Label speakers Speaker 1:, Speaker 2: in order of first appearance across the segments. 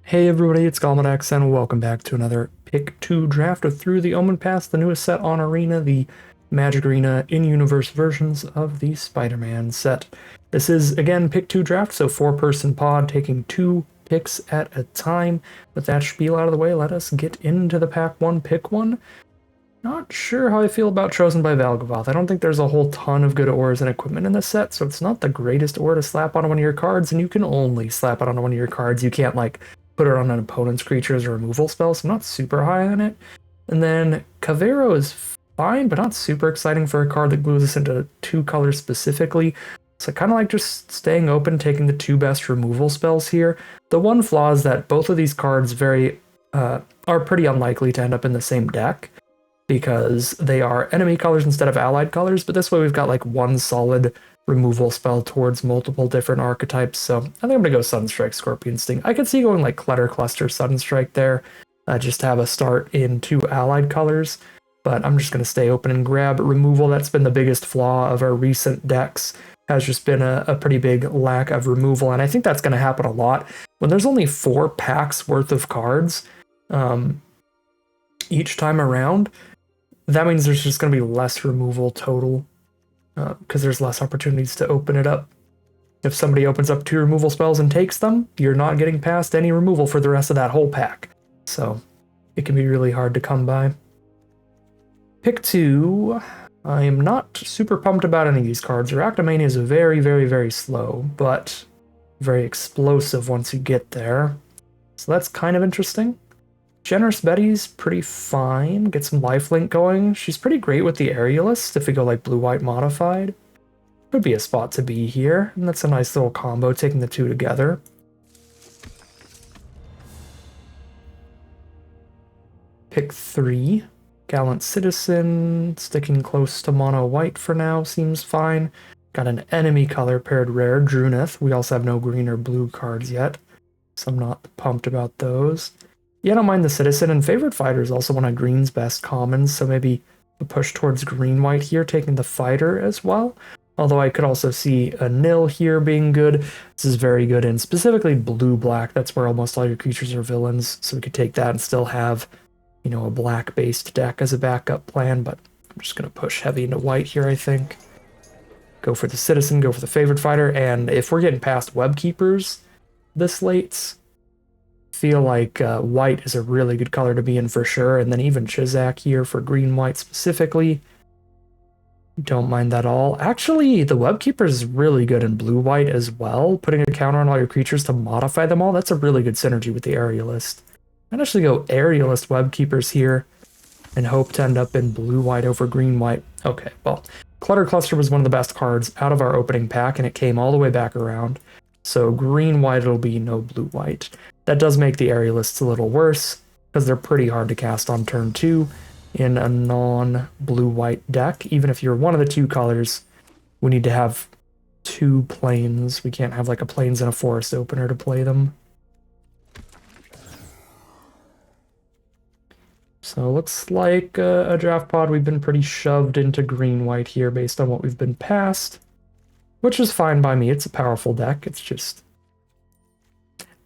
Speaker 1: Hey everybody, it's Galmadex, and welcome back to another Pick 2 draft of Through the Omenpaths, the newest set on Arena, the Magic Arena in-universe versions of the Spider Man set. This is, again, Pick 2 draft, so 4-person pod taking 2 picks at a time. With that spiel out of the way, let us get into the Pack 1 Pick 1. Not sure how I feel about Chosen by Valgavoth. I don't think there's a whole ton of good ores and equipment in this set, so it's not the greatest ore to slap on one of your cards, and you can only slap it on one of your cards. You can't, put it on an opponent's creatures or removal spells, so I'm not super high on it. And then Cavero is fine, but not super exciting for a card that glues us into 2 colors specifically. So I kind of like just staying open, taking the 2 best removal spells here. The one flaw is that both of these cards are pretty unlikely to end up in the same deck, because they are enemy colors instead of allied colors, but this way we've got one solid removal spell towards multiple different archetypes, so I think I'm going to go Sunstrike, Scorpion Sting. I could see going Clutter Cluster, Sunstrike there, just to have a start in 2 allied colors, but I'm just going to stay open and grab removal. That's been the biggest flaw of our recent decks, has just been a pretty big lack of removal, and I think that's going to happen a lot. When there's only 4 packs worth of cards each time around, that means there's just going to be less removal total, because there's less opportunities to open it up. If somebody opens up 2 removal spells and takes them, you're not getting past any removal for the rest of that whole pack. So it can be really hard to come by. Pick 2. I am not super pumped about any of these cards. Arachnomania is very, very, very slow, but very explosive once you get there. So that's kind of interesting. Generous Betty's pretty fine. Get some lifelink going. She's pretty great with the Aerialist if we go blue-white modified. Could be a spot to be here, and that's a nice little combo, taking the 2 together. Pick 3. Gallant Citizen, sticking close to mono white for now, seems fine. Got an enemy color paired rare, Druneth. We also have no green or blue cards yet, so I'm not pumped about those. Yeah, I don't mind the Citizen, and Favorite Fighter is also one of Green's best commons, so maybe a push towards green-white here, taking the Fighter as well. Although I could also see a Nil here being good. This is very good in specifically blue-black. That's where almost all your creatures are villains, so we could take that and still have, a black-based deck as a backup plan, but I'm just going to push heavy into white here, I think. Go for the Citizen, go for the Favorite Fighter, and if we're getting past Webkeepers this late, feel like white is a really good color to be in for sure, and then even Chizak here for green-white specifically. Don't mind that all. Actually, the Webkeeper is really good in blue-white as well. Putting a counter on all your creatures to modify them all, that's a really good synergy with the Aerialist. I'd actually go Aerialist Webkeepers here and hope to end up in blue-white over green-white. Okay, well, Clutter Cluster was one of the best cards out of our opening pack, and it came all the way back around. So green-white, it'll be no blue-white. That does make the Aerialists a little worse, because they're pretty hard to cast on turn 2 in a non-blue-white deck. Even if you're one of the 2 colors, we need to have 2 planes. We can't have a plains and a forest opener to play them. So looks like a draft pod. We've been pretty shoved into green-white here based on what we've been passed, which is fine by me. It's a powerful deck. It's just...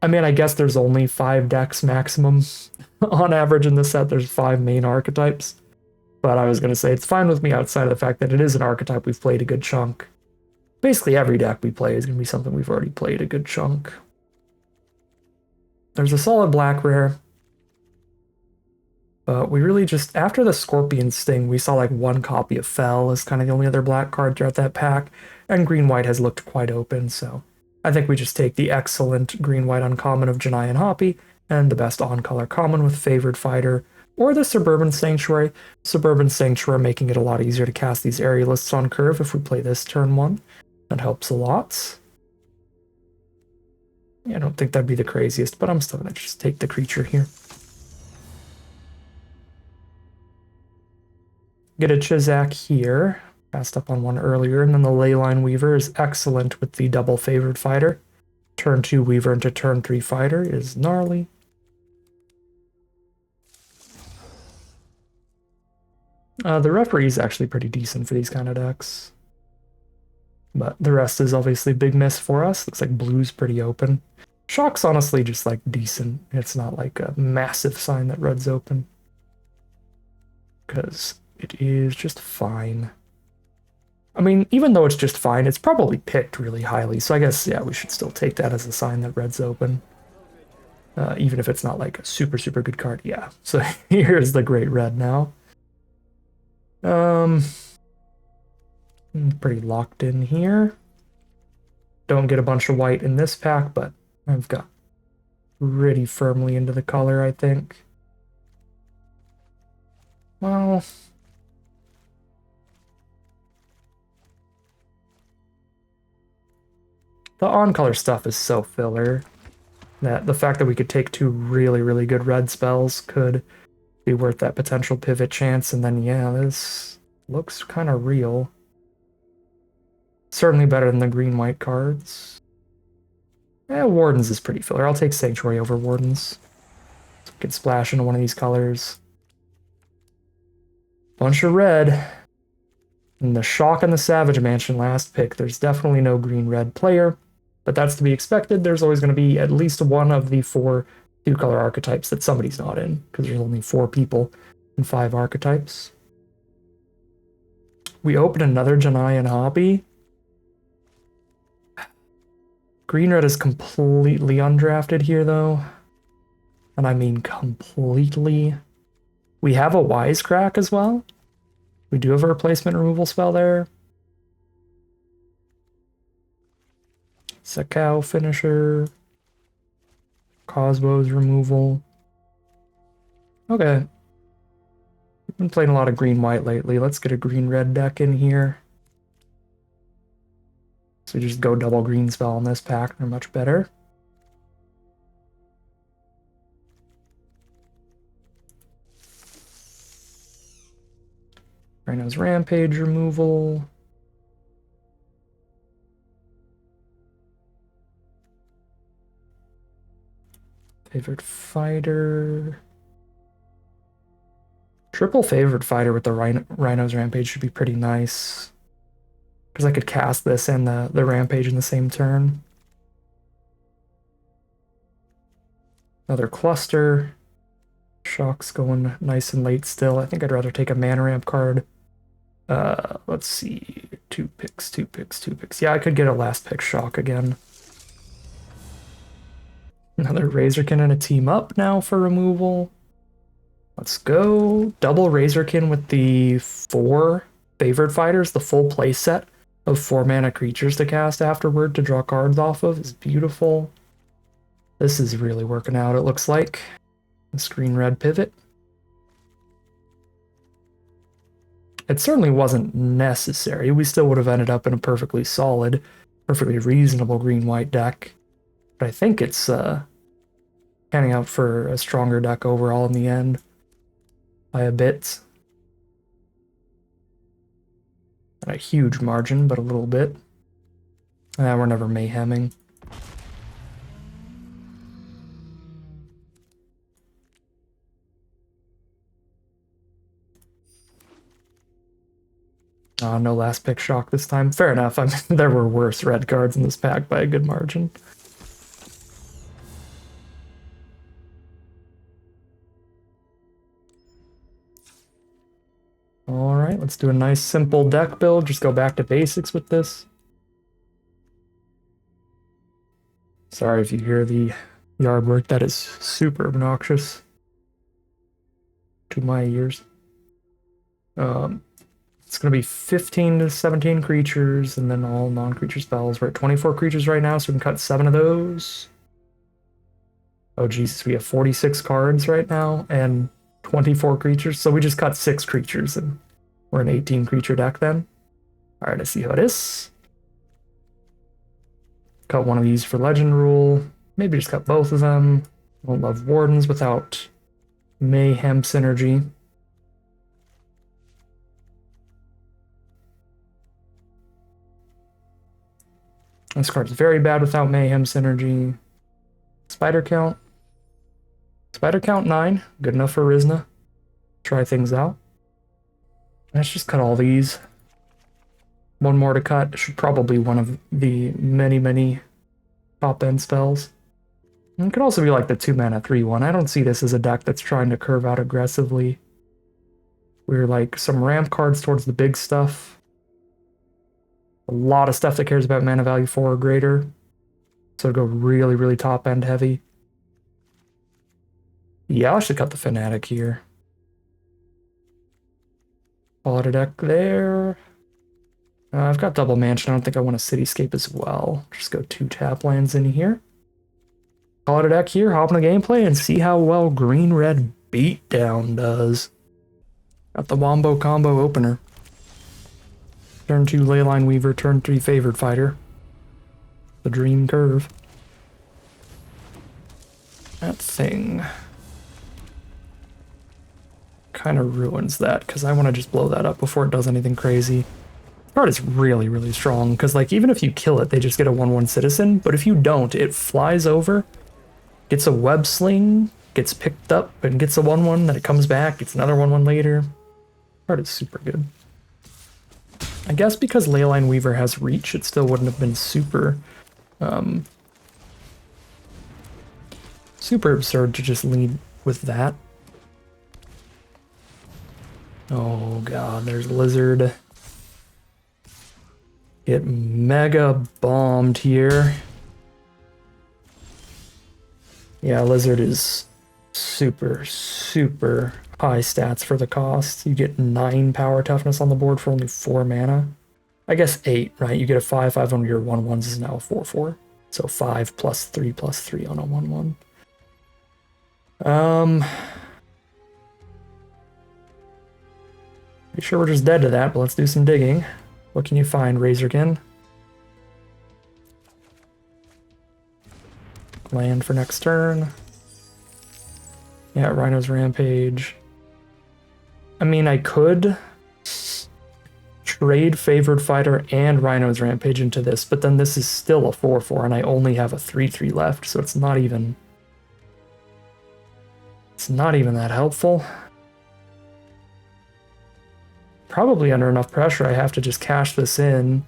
Speaker 1: I mean, I guess there's only 5 decks maximum on average in this set. There's 5 main archetypes. But I was going to say, it's fine with me outside of the fact that it is an archetype we've played a good chunk. Basically, every deck we play is going to be something we've already played a good chunk. There's a solid black rare. But we really just, after the Scorpion Sting, we saw 1 copy of Fell as kind of the only other black card throughout that pack. And green-white has looked quite open, so I think we just take the excellent green-white uncommon of Janai and Hoppy, and the best on-color common with Favored Fighter, or the Suburban Sanctuary. Suburban Sanctuary making it a lot easier to cast these Aerialists on curve if we play this turn 1. That helps a lot. Yeah, I don't think that'd be the craziest, but I'm still going to just take the creature here. Get a Chizak here. Passed up on one earlier, and then the Leyline Weaver is excellent with the double Favored Fighter. Turn 2 Weaver into turn 3 Fighter is gnarly. The Referee is actually pretty decent for these kind of decks. But the rest is obviously big miss for us. Looks like blue's pretty open. Shock's honestly just like decent. It's not like a massive sign that red's open. Because it is just fine. I mean, even though it's just fine, it's probably picked really highly. So I guess, yeah, we should still take that as a sign that red's open. Even if it's not like a super, super good card. Yeah, so here's the great red now. Pretty locked in here. Don't get a bunch of white in this pack, but I've got pretty firmly into the color, I think. Well, the on-color stuff is so filler that the fact that we could take two really, really good red spells could be worth that potential pivot chance. And then, yeah, this looks kind of real. Certainly better than the green-white cards. Yeah, Wardens is pretty filler. I'll take Sanctuary over Wardens. So we can splash into one of these colors. Bunch of red. And the Shock and the Savage Mansion last pick. There's definitely no green-red player, but that's to be expected. There's always going to be at least one of the 4 two-color archetypes that somebody's not in, because there's only 4 people and 5 archetypes. We open another Janai Hobby. Green-red is completely undrafted here, though. And I mean completely. We have a Wisecrack as well. We do have a replacement removal spell there. Sakao Finisher. Cosmo's removal. Okay. We've been playing a lot of green-white lately. Let's get a green-red deck in here. So we just go double green spell in this pack. They're much better. Rhino's Rampage removal. Favorite fighter. Triple favorite fighter with the Rhino's Rampage should be pretty nice. Because I could cast this and the Rampage in the same turn. Another cluster. Shock's going nice and late still. I think I'd rather take a mana ramp card. Let's see. 2 picks, 2 picks, 2 picks. Yeah, I could get a last pick Shock again. Another Razorkin and a team up now for removal. Let's go. Double Razorkin with the 4 favorite fighters. The full play set of 4 mana creatures to cast afterward to draw cards off of is beautiful. This is really working out, it looks like. This green-red pivot. It certainly wasn't necessary. We still would have ended up in a perfectly solid, perfectly reasonable green-white deck. But I think it's panning out for a stronger deck overall in the end. By a bit. Not a huge margin, but a little bit. We're never mayheming. No last pick Shock this time. Fair enough. I mean, there were worse red cards in this pack by a good margin. Alright, let's do a nice simple deck build. Just go back to basics with this. Sorry if you hear the yard work. That is super obnoxious to my ears. It's going to be 15 to 17 creatures, and then all non-creature spells. We're at 24 creatures right now, so we can cut 7 of those. Oh, Jesus, we have 46 cards right now, and 24 creatures, so we just cut 6 creatures, and we're an 18 creature deck then. Alright, let's see how it is. Cut one of these for Legend Rule. Maybe just cut both of them. Don't love Wardens without Mayhem synergy. This card's very bad without Mayhem synergy. Spider count. Spider count 9. Good enough for Rizna. Try things out. Let's just cut all these. One more to cut. Should probably one of the many, many top end spells. It could also be like the 2-mana 3/1. I don't see this as a deck that's trying to curve out aggressively. We're like some ramp cards towards the big stuff. A lot of stuff that cares about mana value 4 or greater. So go really, really top end heavy. Yeah, I should cut the Fanatic here. Call it a deck there. I've got double mansion. I don't think I want a cityscape as well. Just go 2 tap lands in here. Call it a deck here, hop in the gameplay, and see how well green-red beatdown does. Got the Wombo combo opener. Turn 2 Leyline Weaver, turn 3 Favored Fighter. The Dream Curve. That thing kind of ruins that, because I want to just blow that up before it does anything crazy. The card is really, really strong, because like even if you kill it, they just get a 1/1 citizen, but if you don't, it flies over, gets a web sling, gets picked up, and gets a 1/1, then it comes back, gets another 1/1 later. The card is super good. I guess because Leyline Weaver has reach, it still wouldn't have been super super absurd to just lead with that. Oh god, there's Lizard. Get mega bombed here. Yeah, Lizard is super, super high stats for the cost. You get 9 power toughness on the board for only 4 mana. I guess 8, right? You get a 5/5 on your 1/1s is now a 4/4. So 5 +3/+3 on a 1/1. Pretty sure we're just dead to that, but let's do some digging. What can you find, Razorkin? Land for next turn. Yeah, Rhino's Rampage. I mean, I could trade Favored Fighter and Rhino's Rampage into this, but then this is still a 4/4, and I only have a 3/3 left, so it's not even that helpful. Probably under enough pressure, I have to just cash this in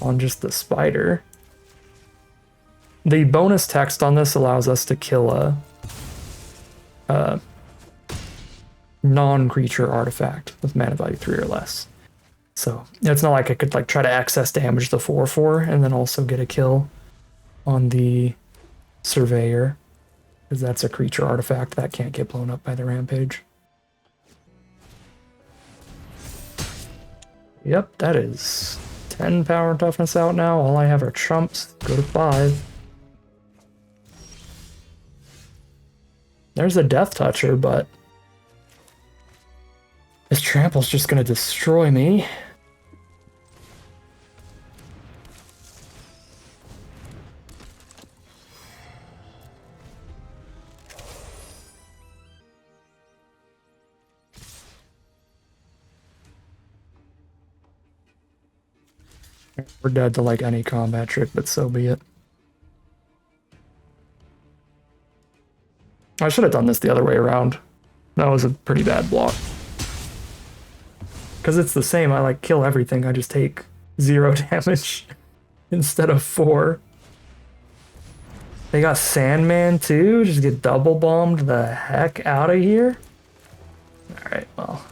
Speaker 1: on just the Spider. The bonus text on this allows us to kill a non-creature artifact with mana value 3 or less. So it's not like I could like try to access damage the 4/4 and then also get a kill on the Surveyor, because that's a creature artifact that can't get blown up by the Rampage. Yep, that is 10 power and toughness out now. All I have are trumps. Go to 5. There's a Death Toucher, but this trample's just gonna destroy me. We're dead to like any combat trick, but so be it. I should have done this the other way around. That was a pretty bad block. Because it's the same, I like kill everything, I just take 0 damage instead of 4. They got Sandman too? Just get double bombed the heck out of here? Alright, well.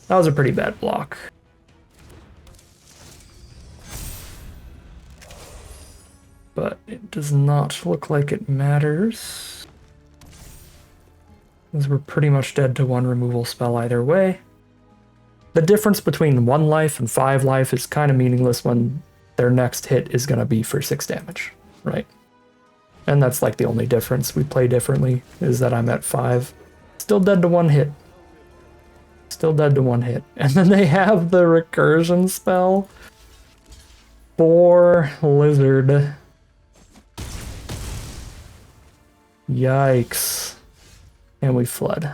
Speaker 1: That was a pretty bad block. But it does not look like it matters, because we're pretty much dead to 1 removal spell either way. The difference between 1 life and 5 life is kind of meaningless when their next hit is going to be for 6 damage, right? And that's like the only difference. We play differently, is that I'm at 5. Still dead to 1 hit. Still dead to 1 hit. And then they have the recursion spell for Lizard. Yikes. And we flood.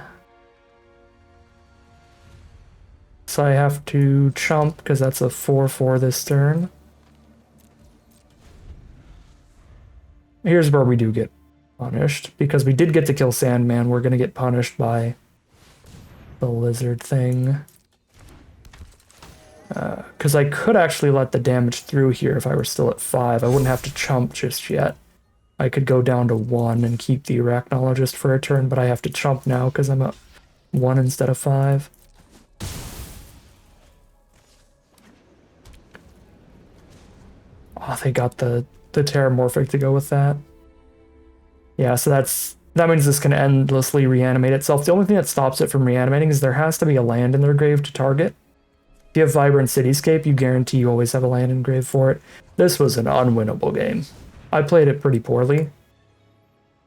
Speaker 1: So I have to chump, because that's a 4/4 this turn. Here's where we do get punished, because we did get to kill Sandman. We're going to get punished by the Lizard thing. Because I could actually let the damage through here if I were still at 5. I wouldn't have to chump just yet. I could go down to 1 and keep the Arachnologist for a turn, but I have to chump now because I'm at 1 instead of 5. Oh, they got the Terramorphic to go with that. Yeah, so that means this can endlessly reanimate itself. The only thing that stops it from reanimating is there has to be a land in their grave to target. If you have Vibrant Cityscape, you guarantee you always have a land in grave for it. This was an unwinnable game. I played it pretty poorly,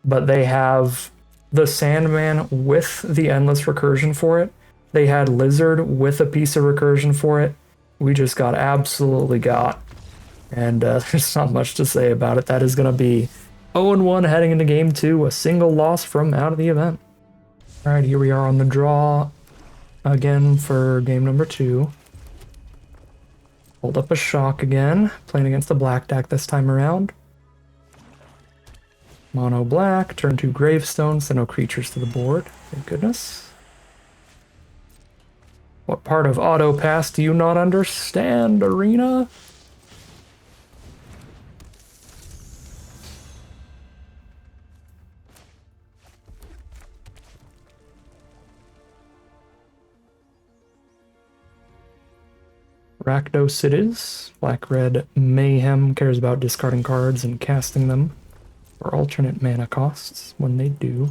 Speaker 1: but they have the Sandman with the Endless Recursion for it. They had Lizard with a piece of recursion for it. We just got absolutely got. And there's not much to say about it. That is going to be 0-1 heading into game 2, a single loss from out of the event. All right, here we are on the draw again for game number 2. Hold up a shock again, playing against the black deck this time around. Mono black, turn 2 gravestones, so no creatures to the board. Thank goodness. What part of auto pass do you not understand, Arena? Rakdos it is. Black-red Mayhem cares about discarding cards and casting them for alternate mana costs when they do.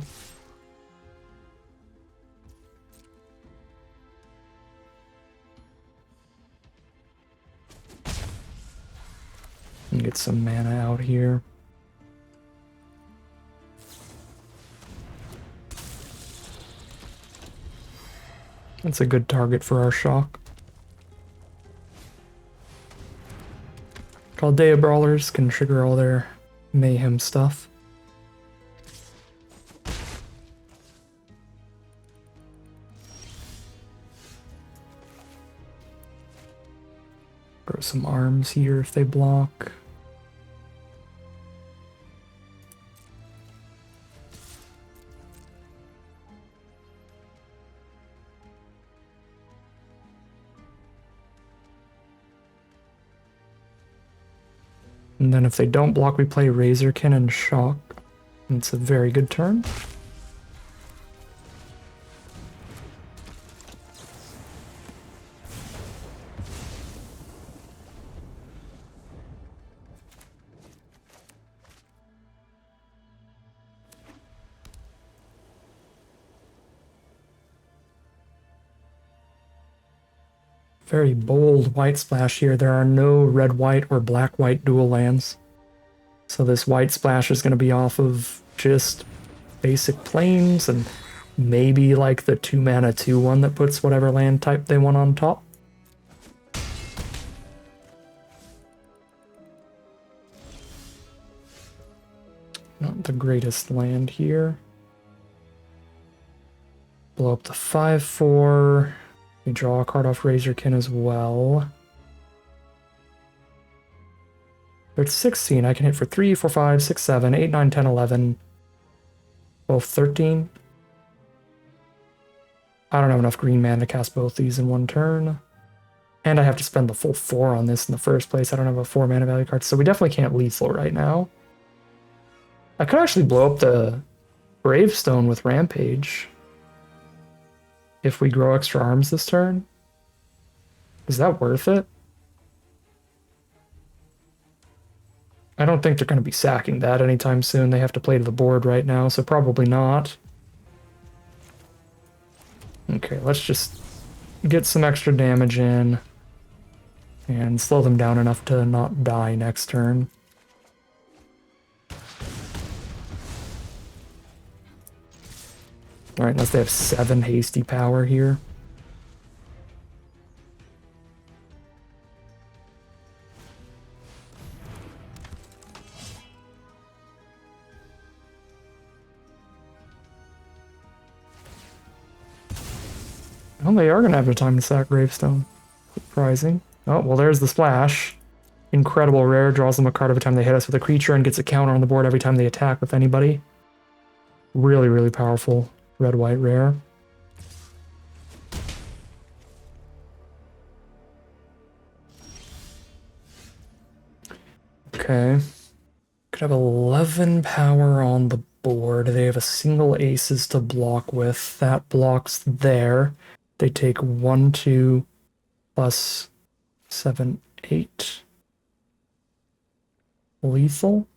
Speaker 1: And get some mana out here. That's a good target for our shock. Chaldea Brawlers can trigger all their Mayhem stuff. Throw some arms here if they block. And then if they don't block, we play Razorkin and Shock. And it's a very good turn. Very bold white splash here. There are no red-white or black-white dual lands. So this white splash is going to be off of just basic plains and maybe like the 2-mana 2/1 that puts whatever land type they want on top. Not the greatest land here. Blow up the 5/4. We draw a card off Razorkin as well. There's 16. I can hit for 3, 4, 5, 6, 7, 8, 9, 10, 11. 12, 13. I don't have enough green mana to cast both these in one turn. And I have to spend the full 4 on this in the first place. I don't have a 4 mana value card, so we definitely can't lethal right now. I could actually blow up the Gravestone with Rampage. If we grow extra arms this turn. Is that worth it? I don't think they're going to be sacking that anytime soon. They have to play to the board right now, so probably not. Okay, let's just get some extra damage in and slow them down enough to not die next turn. Alright, unless they have 7 hasty power here. Well, they are going to have the time to sack Gravestone. Surprising. Oh, well, there's the splash. Incredible rare, draws them a card every time they hit us with a creature and gets a counter on the board every time they attack with anybody. Really, really powerful. Red-white rare. Okay. Could have 11 power on the board. They have a single aces to block with. That blocks there. They take 1, 2, plus 7, 8. Lethal?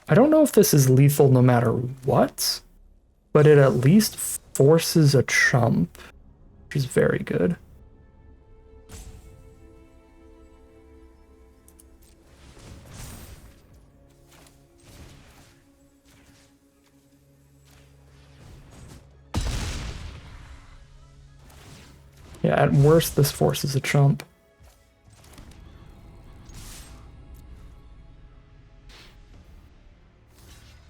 Speaker 1: I don't know if this is lethal no matter what, but it at least forces a chump, which is very good. Yeah, at worst, this forces a chump.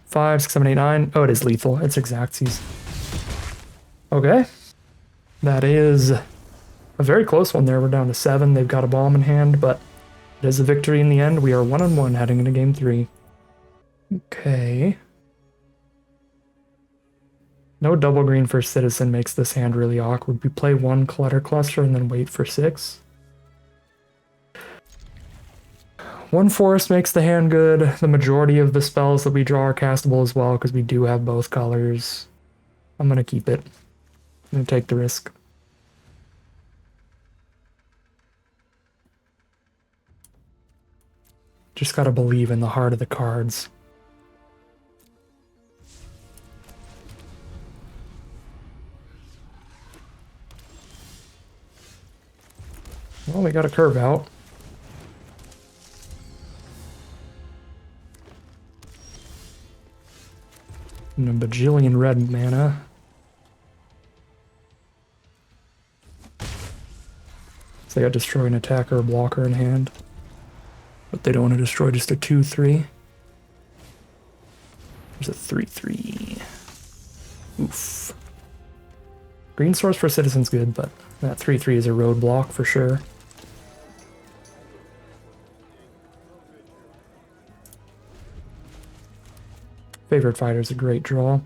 Speaker 1: Five, 6, 7, 8, 9. Oh, it is lethal. It's exactsies. Okay. That is a very close one there. We're down to 7. They've got a bomb in hand, but it is a victory in the end. We are 1-1 heading into game 3. Okay. No double green for Citizen makes this hand really awkward. We play 1 Clutter Cluster and then wait for 6. 1 Forest makes the hand good. The majority of the spells that we draw are castable as well because we do have both colors. I'm going to keep it. I'm going to take the risk. Just got to believe in the heart of the cards. Well, we got a curve out. And a bajillion red mana. So they got destroy an attacker or blocker in hand. But they don't want to destroy just a 2-3. There's a 3-3. Oof. Green source for Citizen's good, but that 3-3 is a roadblock for sure. Favorite Fighter is a great draw.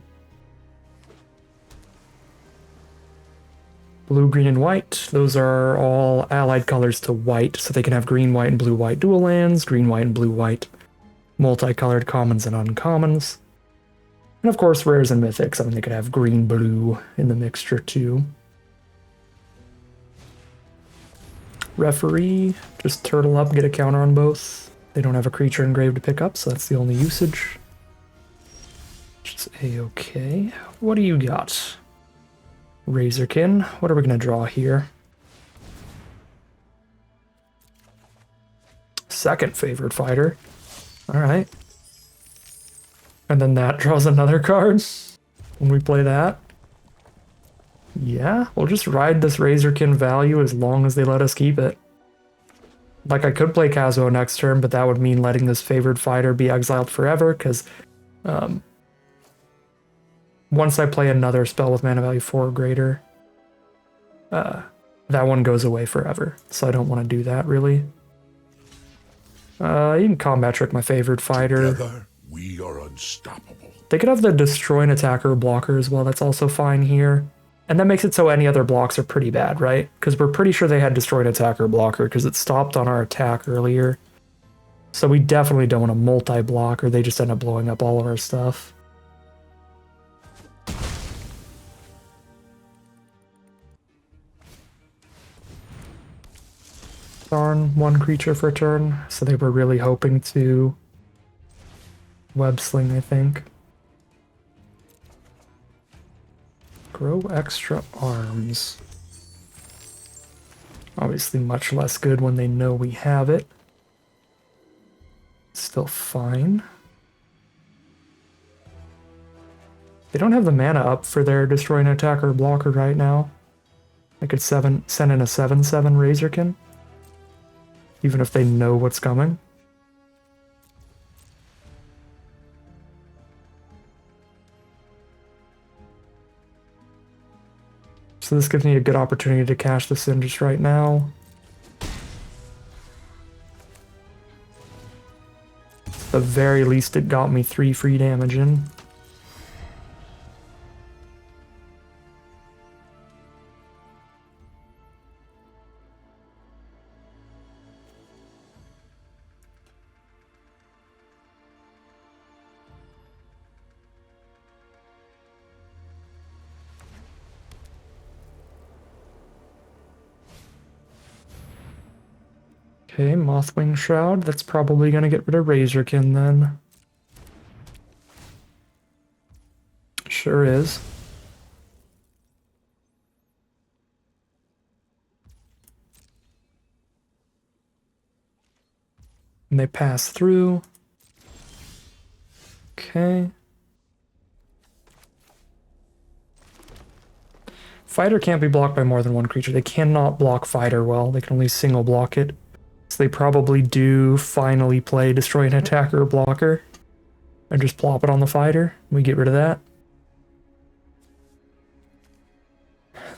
Speaker 1: Blue, green, and white. Those are all allied colors to white, so they can have green, white, and blue, white dual lands, green, white, and blue, white multicolored commons and uncommons. And of course, rares and mythics. I mean, they could have green, blue in the mixture too. Referee, just turtle up, get a counter on both. They don't have a creature engraved to pick up, so that's the only usage. Which is a-okay. What do you got? Razorkin. What are we going to draw here? Second favorite fighter. Alright. And then that draws another card when we play that. Yeah, we'll just ride this Razorkin value as long as they let us keep it. Like, I could play Kazuo next turn, but that would mean letting this favored fighter be exiled forever, because once I play another spell with mana value 4 or greater, that one goes away forever. So I don't want to do that, really. You can combat trick my favorite fighter.
Speaker 2: Together, we are unstoppable.
Speaker 1: They could have the destroy an attacker or blocker as well. That's also fine here. And that makes it so any other blocks are pretty bad, right? Because we're pretty sure they had destroy an attacker or blocker because it stopped on our attack earlier. So we definitely don't want to multi-block or they just end up blowing up all of our stuff. Darn, 1 creature for a turn. So they were really hoping to web sling, I think. Grow extra arms. Obviously much less good when they know we have it. Still fine. They don't have the mana up for their destroy an attacker or blocker right now. I could send in a 7/7 Razorkin. Even if they know what's coming. So this gives me a good opportunity to cash this in just right now. At the very least, it got me 3 free damage in. Okay, Mothwing Shroud. That's probably going to get rid of Razorkin then. Sure is. And they pass through. Okay. Fighter can't be blocked by more than one creature. They cannot block Fighter well. They can only single block it. So they probably do finally play Destroy an Attacker or Blocker. And just plop it on the Fighter. We get rid of that.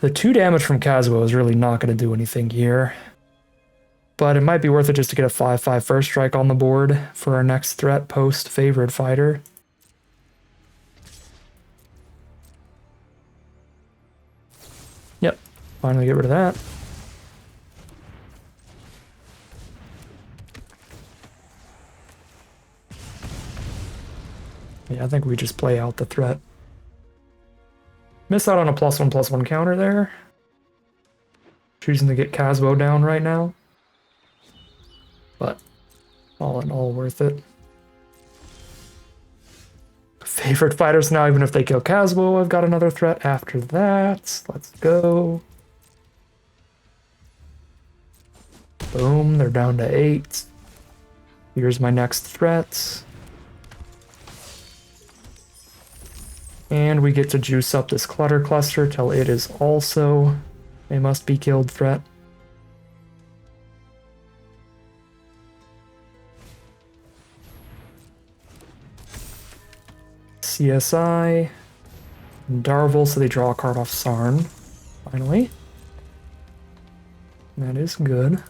Speaker 1: The 2 damage from Kazuo is really not going to do anything here. But it might be worth it just to get a 5/5 first strike on the board for our next threat post Favorite Fighter. Yep, finally get rid of that. Yeah, I think we just play out the threat. Miss out on a +1/+1 counter there. Choosing to get Kazuo down right now. But all in all, worth it. Favorite fighters now, even if they kill Kazuo, I've got another threat after that. Let's go. Boom, they're down to 8. Here's my next threat. And we get to juice up this Clutter Cluster till it is also a must-be-killed threat. CSI, Darvel, so they draw a card off Sarn, finally. That is good.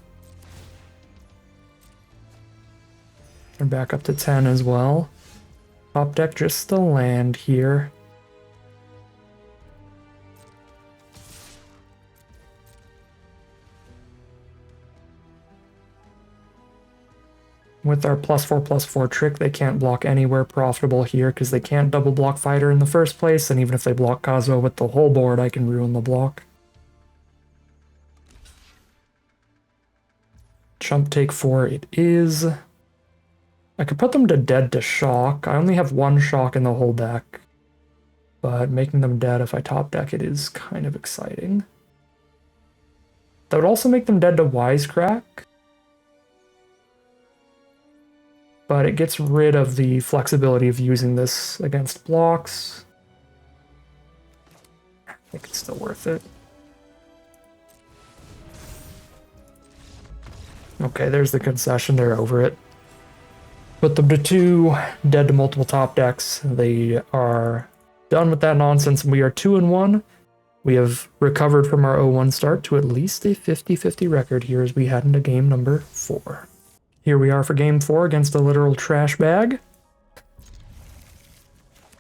Speaker 1: They're back up to 10 as well. Top deck just the land here. With our +4/+4 trick, they can't block anywhere profitable here because they can't double block Fighter in the first place, and even if they block Kazuo with the whole board, I can ruin the block. Chump take 4 it is. I could put them to dead to shock. I only have 1 shock in the whole deck, but making them dead if I top deck it is kind of exciting. That would also make them dead to Wisecrack. But it gets rid of the flexibility of using this against blocks. I think it's still worth it. Okay, there's the concession. They're over it. Put them to 2, dead to multiple top decks. They are done with that nonsense. We are 2-1. We have recovered from our 0-1 start to at least a 50-50 record here as we head into game number 4. Here we are for game 4 against a literal trash bag.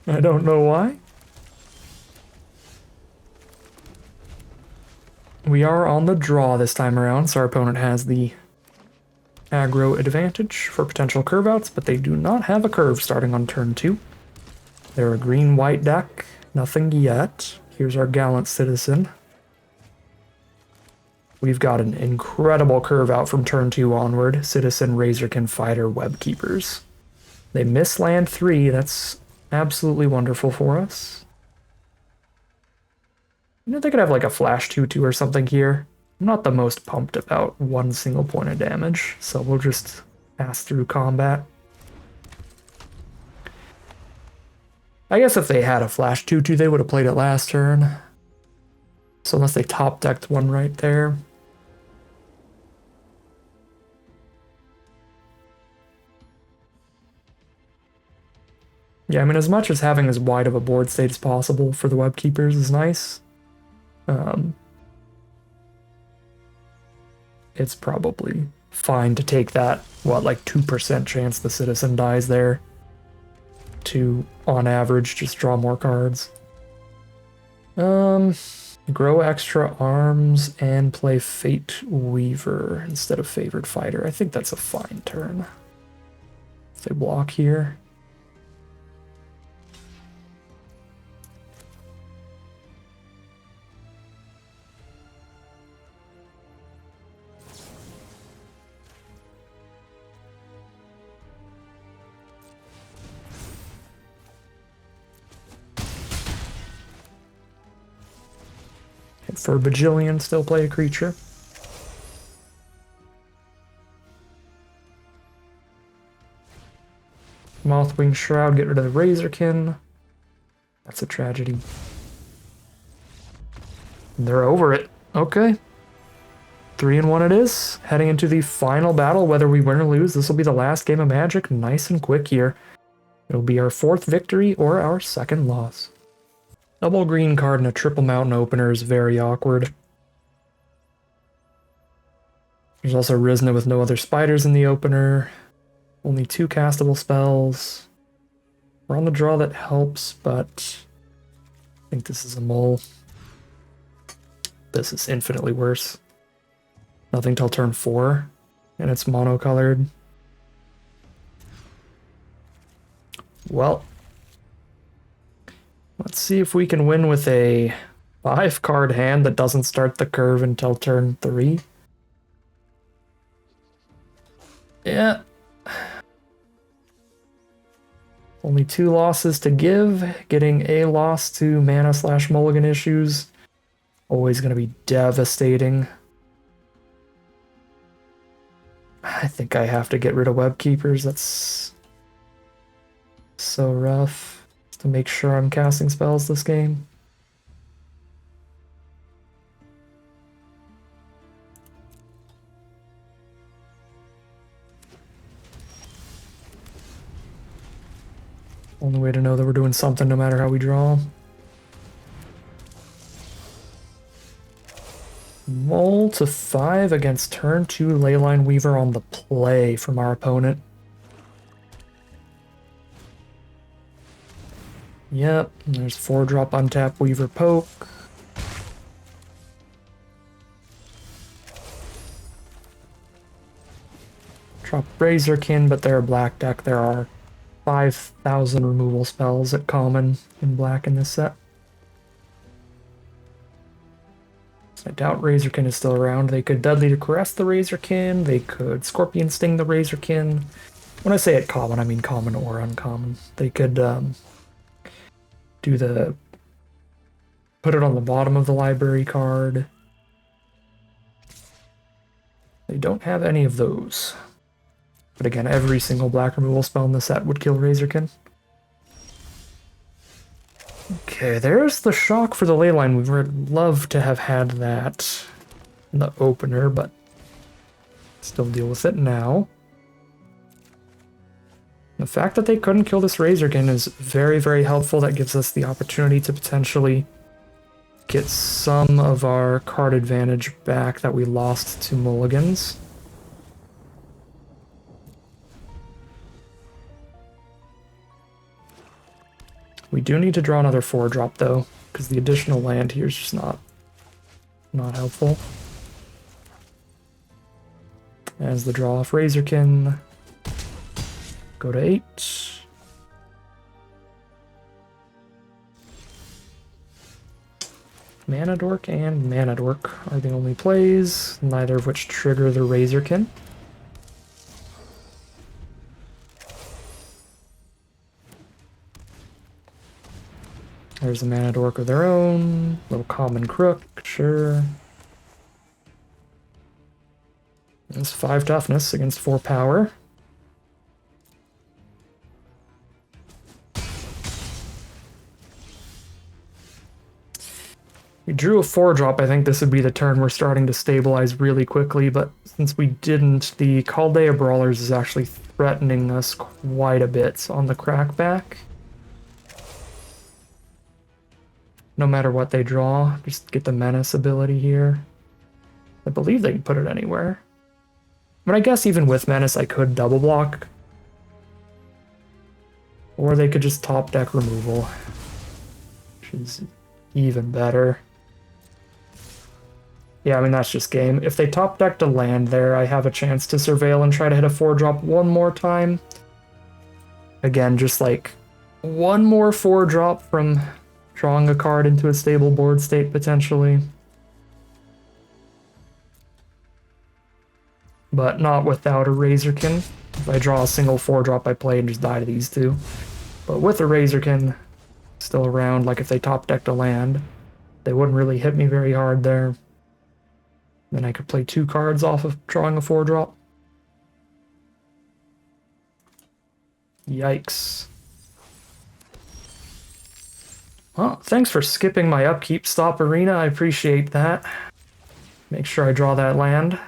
Speaker 1: I don't know why. We are on the draw this time around, so our opponent has the aggro advantage for potential curve outs, but they do not have a curve starting on turn 2. They're a green-white deck. Nothing yet. Here's our Gallant Citizen. We've got an incredible curve out from turn 2 onward. Citizen, Razorkin, Fighter, Web Keepers. They miss land 3. That's absolutely wonderful for us. You know, they could have like a flash 2/2 or something here. I'm not the most pumped about 1 single point of damage, so we'll just pass through combat. I guess if they had a flash 2/2, they would have played it last turn. So unless they top decked one right there. Yeah, I mean, as much as having as wide of a board state as possible for the Web Keepers is nice. It's probably fine to take that, what, like 2% chance the Citizen dies there to, on average, just draw more cards. Grow extra arms and play Fate Weaver instead of Favored Fighter. I think that's a fine turn. If they block here. For Bajillion, still play a creature. Mothwing Shroud, get rid of the Razorkin. That's a tragedy. They're over it. Okay. 3-1 it is. Heading into the final battle, whether we win or lose. This will be the last game of Magic. Nice and quick here. It'll be our 4th victory or our 2nd loss. Double green card and a triple mountain opener is very awkward. There's also Rizna with no other spiders in the opener. Only 2 castable spells. We're on the draw, that helps, but I think this is a mole. This is infinitely worse. Nothing till turn 4, and it's monocolored. Well, let's see if we can win with a 5-card hand that doesn't start the curve until turn 3. Yeah. Only 2 losses to give. Getting a loss to mana/mulligan issues. Always going to be devastating. I think I have to get rid of Web Keepers. That's so rough. Just to make sure I'm casting spells this game. Only way to know that we're doing something no matter how we draw. Mole to 5 against turn 2 Leyline Weaver on the play from our opponent. Yep, there's 4-drop untap Weaver Poke. Drop Razorkin, but they're a black deck. There are 5,000 removal spells at common in black in this set. I doubt Razorkin is still around. They could Deadly to Caress the Razorkin. They could Scorpion Sting the Razorkin. When I say at common, I mean common or uncommon. They could do the... put it on the bottom of the library card. They don't have any of those. But again, every single black removal spell in the set would kill Razorkin. Okay, there's the shock for the Leyline Weaver. I'd love to have had that in the opener, but still deal with it now. The fact that they couldn't kill this Razorkin is very, very helpful. That gives us the opportunity to potentially get some of our card advantage back that we lost to mulligans. We do need to draw another 4-drop though, because the additional land here is just not helpful. As the draw off Razorkin, go to 8. Mana Dork and Mana Dork are the only plays, neither of which trigger the Razorkin. There's a Mana Dork of their own. Little Common Crook, sure. It's 5 toughness against 4 power. We drew a 4-drop. I think this would be the turn we're starting to stabilize really quickly, but since we didn't, the Chaldea Brawlers is actually threatening us quite a bit on the crackback. No matter what they draw, just get the Menace ability here. I believe they can put it anywhere. But I guess even with Menace, I could double block. Or they could just top deck removal, which is even better. Yeah, I mean, that's just game. If they top decked a land there, I have a chance to surveil and try to hit a 4-drop one more time. Again, just like one more 4-drop from drawing a card into a stable board state, potentially. But not without a Razorkin. If I draw a single 4-drop, I play and just die to these two. But with a Razorkin still around, like if they top decked a land, They wouldn't really hit me very hard there. Then I could play 2 cards off of drawing a 4-drop. Yikes. Well, thanks for skipping my upkeep stop, Arena. I appreciate that. Make sure I draw that land.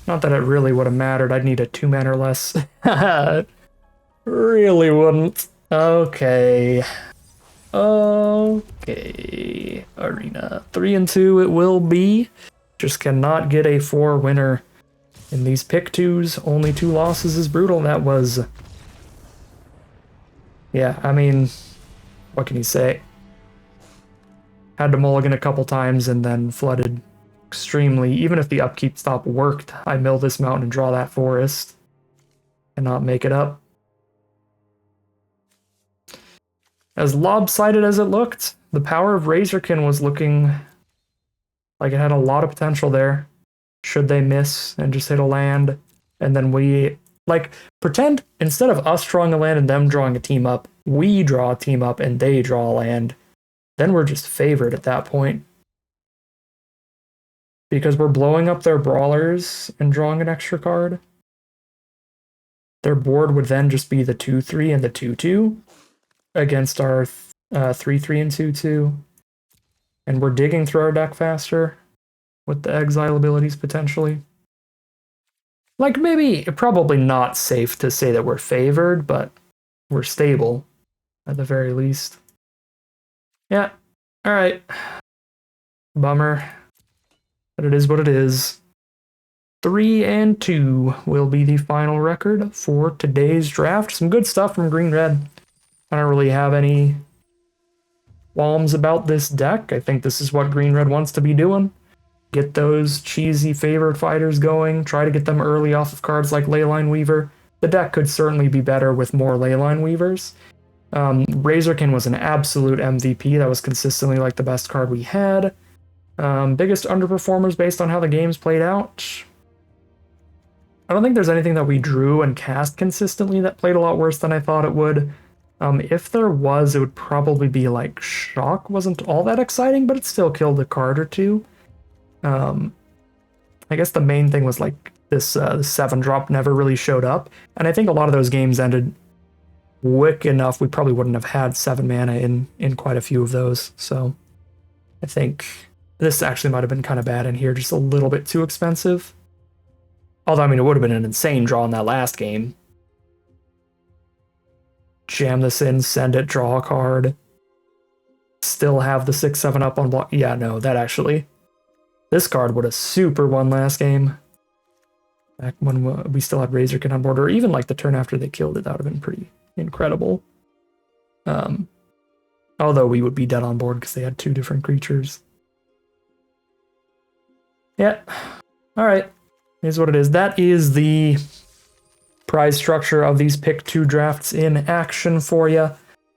Speaker 1: Not that it really would have mattered. I'd need a 2-mana or less. Really wouldn't. Okay. Okay. Arena. 3 and 2 it will be. Just cannot get a 4 winner. In these pick 2s, only 2 losses is brutal. That was... Yeah, I mean, what can you say? Had to mulligan a couple times and then flooded extremely. Even if the upkeep stop worked, I mill this mountain and draw that forest. And not make it up. As lopsided as it looked, the power of Razorkin was looking like it had a lot of potential there. Should they miss and just hit a land, and then we, like, pretend instead of us drawing a land and them drawing a team up, we draw a team up and they draw a land, then we're just favored at that point. Because we're blowing up their brawlers and drawing an extra card. Their board would then just be the 2-3 and the 2-2 against our 3-3 and 2-2. And we're digging through our deck faster. With the exile abilities, potentially. Like, maybe, probably not safe to say that we're favored, but we're stable, at the very least. Yeah, alright. Bummer. But it is what it is. 3 and 2 will be the final record for today's draft. Some good stuff from Green-Red. I don't really have any qualms about this deck. I think this is what Green-Red wants to be doing. Get those cheesy favorite fighters going. Try to get them early off of cards like Leyline Weaver. The deck could certainly be better with more Leyline Weavers. Razorkin was an absolute MVP. That was consistently like the best card we had. Biggest underperformers based on how the games played out. I don't think there's anything that we drew and cast consistently that played a lot worse than I thought it would. If there was, it would probably be like Shock. Wasn't all that exciting, but it still killed a card or two. I guess the main thing was like this 7-drop never really showed up, and I think a lot of those games ended quick enough we probably wouldn't have had 7 mana in quite a few of those. So I think this actually might have been kind of bad in here, just a little bit too expensive. Although, I mean, it would have been an insane draw in that last game. Jam this in, send it, draw a card. Still have the 6-7 up on block. Yeah, no, that actually... This card would have super won last game. Back when we still had Razorkin on board, or even like the turn after they killed it, that would have been pretty incredible. Although we would be dead on board because they had 2 different creatures. Yeah. Alright. Here's what it is. That is the prize structure of these pick 2 drafts in action for you.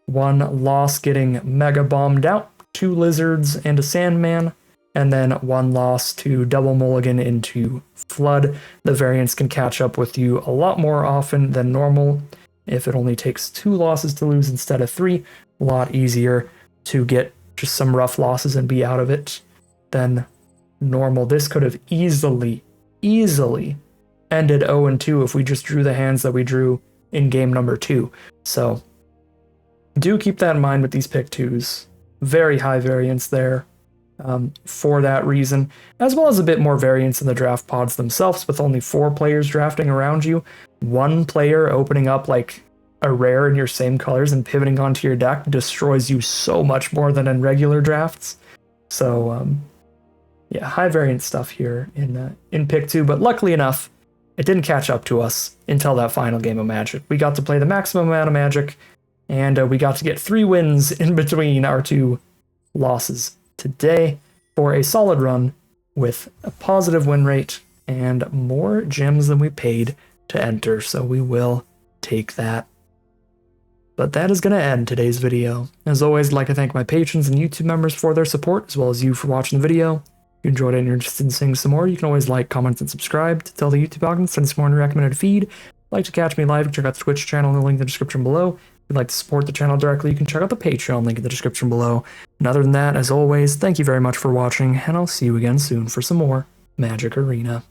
Speaker 1: 1 loss getting mega bombed out, 2 lizards and a sandman. And then 1 loss to double mulligan into flood. The variance can catch up with you a lot more often than normal. If it only takes 2 losses to lose instead of 3, a lot easier to get just some rough losses and be out of it than normal. This could have easily ended 0-2 if we just drew the hands that we drew in game number 2. So do keep that in mind with these pick 2s. Very high variance there. For that reason, as well as a bit more variance in the draft pods themselves, with only 4 players drafting around you, 1 player opening up like a rare in your same colors and pivoting onto your deck destroys you so much more than in regular drafts. So yeah, high variance stuff here in pick 2, but luckily enough, it didn't catch up to us until that final game of Magic. We got to play the maximum amount of Magic, and we got to get 3 wins in between our 2 losses today for a solid run with a positive win rate and more gems than we paid to enter, so we will take that. But that is going to end today's video. As always, I'd like to thank my patrons and YouTube members for their support, as well as you for watching the video. If you enjoyed it and you're interested in seeing some more, you can always like, comment, and subscribe to tell the YouTube algorithm to send some more in your recommended feed. If you'd like to catch me live, check out the Twitch channel in the link in the description below. you'd like to support the channel directly, you can check out the Patreon link in the description below. And other than that, as always, thank you very much for watching, and I'll see you again soon for some more Magic Arena.